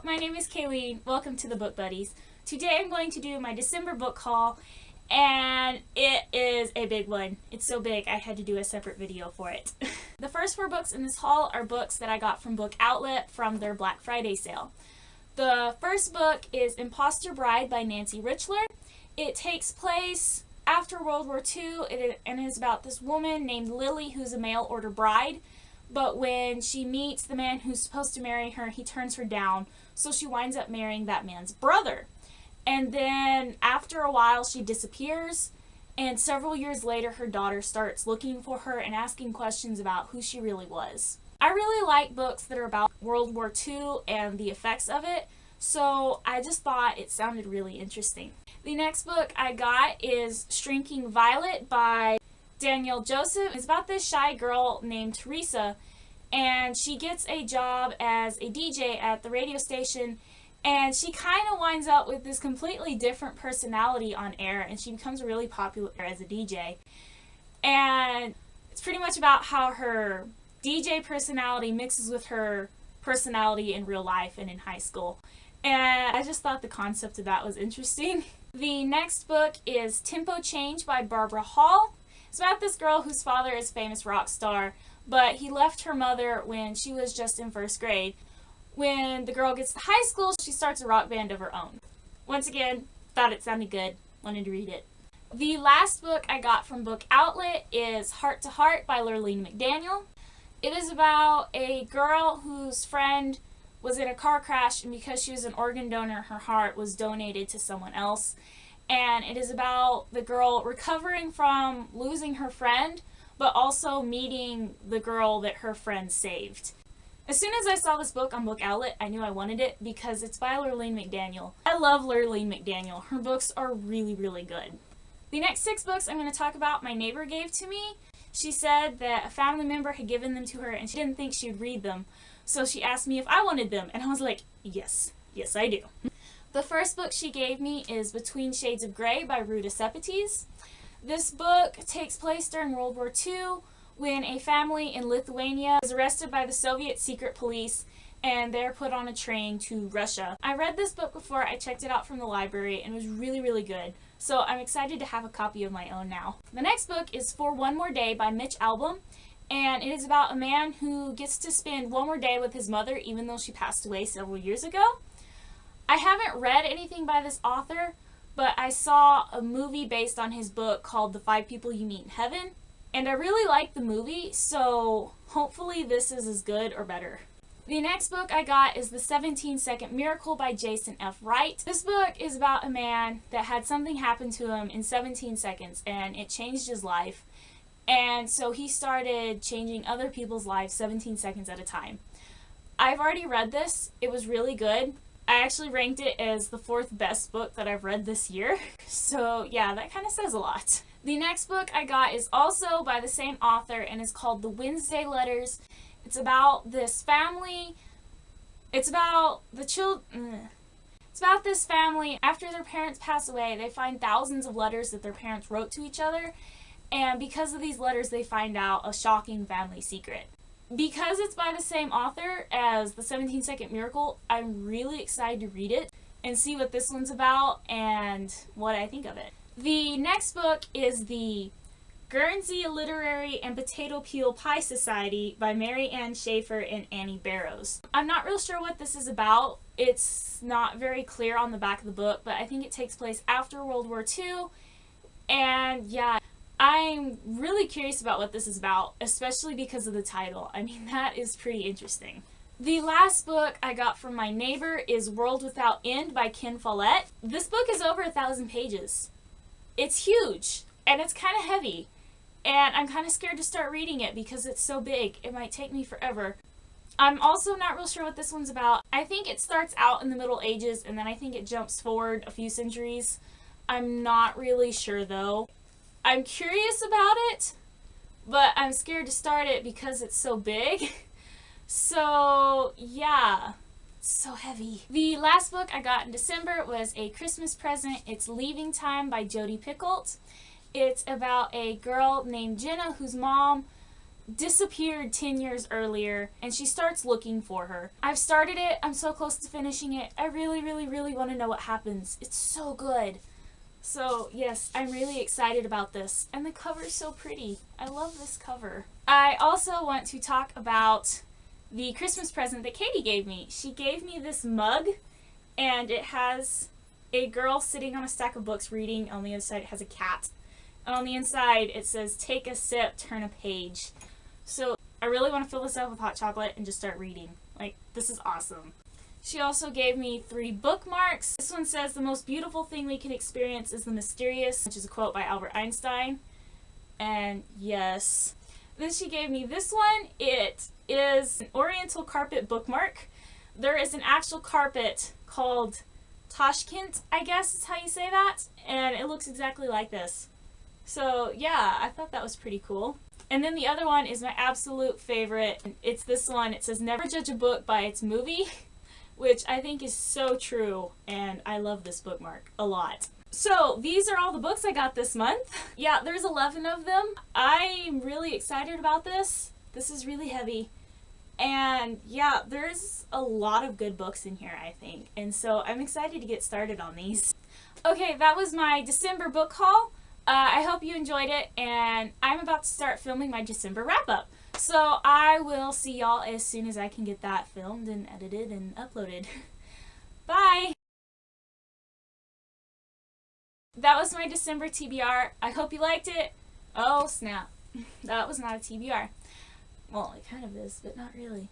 my name is Kaelene. Welcome to the Book Buddies. Today I'm going to do my December book haul, and it is a big one. It's so big I had to do a separate video for it. The first 4 books in this haul are books that I got from Book Outlet from their Black Friday sale. The first book is Imposter Bride by Nancy Richler. It takes place after World War II and is about this woman named Lily who's a mail order bride. But when she meets the man who's supposed to marry her, he turns her down, so she winds up marrying that man's brother. And then after a while she disappears, and several years later her daughter starts looking for her and asking questions about who she really was. I really like books that are about World War II and the effects of it, so I just thought it sounded really interesting. The next book I got is Shrinking Violet by Danielle Joseph. It's about this shy girl named Teresa, and she gets a job as a DJ at the radio station, and she kind of winds up with this completely different personality on air, and she becomes really popular as a DJ. And it's pretty much about how her DJ personality mixes with her personality in real life and in high school. And I just thought the concept of that was interesting. The next book is Tempo Change by Barbara Hall. It's about this girl whose father is a famous rock star, but he left her mother when she was just in 1st grade. When the girl gets to high school, she starts a rock band of her own. Once again, thought it sounded good, wanted to read it. The last book I got from Book Outlet is Heart to Heart by Lurleen McDaniel. It is about a girl whose friend was in a car crash, and because she was an organ donor, her heart was donated to someone else. And it is about the girl recovering from losing her friend, but also meeting the girl that her friend saved. As soon as I saw this book on Book Outlet, I knew I wanted it because it's by Lurleen McDaniel. I love Lurleen McDaniel. Her books are really, really good. The next 6 books I'm going to talk about my neighbor gave to me. She said that a family member had given them to her and she didn't think she would read them. So she asked me if I wanted them, and I was like, yes, I do. The first book she gave me is Between Shades of Grey by Ruta Sepetys. This book takes place during World War II when a family in Lithuania is arrested by the Soviet secret police and they're put on a train to Russia. I read this book before. I checked it out from the library and it was really, really good. So I'm excited to have a copy of my own now. The next book is For One More Day by Mitch Albom, and it is about a man who gets to spend one more day with his mother even though she passed away several years ago. I haven't read anything by this author, but I saw a movie based on his book called The 5 People You Meet in Heaven, and I really liked the movie, so hopefully this is as good or better. The next book I got is The 17-Second Miracle by Jason F. Wright. This book is about a man that had something happen to him in 17 seconds, and it changed his life, and so he started changing other people's lives 17 seconds at a time. I've already read this. It was really good. I actually ranked it as the 4th best book that I've read this year, so yeah, that kind of says a lot. The next book I got is also by the same author and is called The Wednesday Letters. It's about this family. It's about this family. After their parents pass away, they find thousands of letters that their parents wrote to each other, and because of these letters they find out a shocking family secret. Because it's by the same author as The 17-Second Miracle, I'm really excited to read it and see what this one's about and what I think of it. The next book is The Guernsey Literary and Potato Peel Pie Society by Mary Ann Schaefer and Annie Barrows. I'm not real sure what this is about. It's not very clear on the back of the book, but I think it takes place after World War II, and yeah, I'm really curious about what this is about, especially because of the title. I mean, that is pretty interesting. The last book I got from my neighbor is World Without End by Ken Follett. This book is over 1,000 pages. It's huge, and it's kind of heavy, and I'm kind of scared to start reading it because it's so big. It might take me forever. I'm also not real sure what this one's about. I think it starts out in the Middle Ages, and then I think it jumps forward a few centuries. I'm not really sure, though. I'm curious about it, but I'm scared to start it because it's so big. So yeah, it's so heavy. The last book I got in December was a Christmas present. It's Leaving Time by Jodi Picoult. It's about a girl named Jenna whose mom disappeared 10 years earlier, and she starts looking for her. I've started it. I'm so close to finishing it. I really, really, really want to know what happens. It's so good. So yes, I'm really excited about this. And the cover's so pretty. I love this cover. I also want to talk about the Christmas present that Katie gave me. She gave me this mug, and it has a girl sitting on a stack of books reading. On the other side it has a cat. And on the inside it says, "Take a sip, turn a page." So I really want to fill this up with hot chocolate and just start reading. Like, this is awesome. She also gave me 3 bookmarks. This one says, "The most beautiful thing we can experience is the mysterious," which is a quote by Albert Einstein. And yes. Then she gave me this one. It is an oriental carpet bookmark. There is an actual carpet called Tashkent, I guess is how you say that. And it looks exactly like this. So yeah, I thought that was pretty cool. And then the other one is my absolute favorite. It's this one. It says, "Never judge a book by its movie," which I think is so true, and I love this bookmark a lot. So these are all the books I got this month. Yeah, there's 11 of them. I'm really excited about this. This is really heavy. And yeah, there's a lot of good books in here, I think. And so I'm excited to get started on these. Okay, that was my December book haul. I hope you enjoyed it, and I'm about to start filming my December wrap-up. So I will see y'all as soon as I can get that filmed and edited and uploaded. Bye! That was my December TBR. I hope you liked it. Oh snap. That was not a TBR. Well, it kind of is, but not really.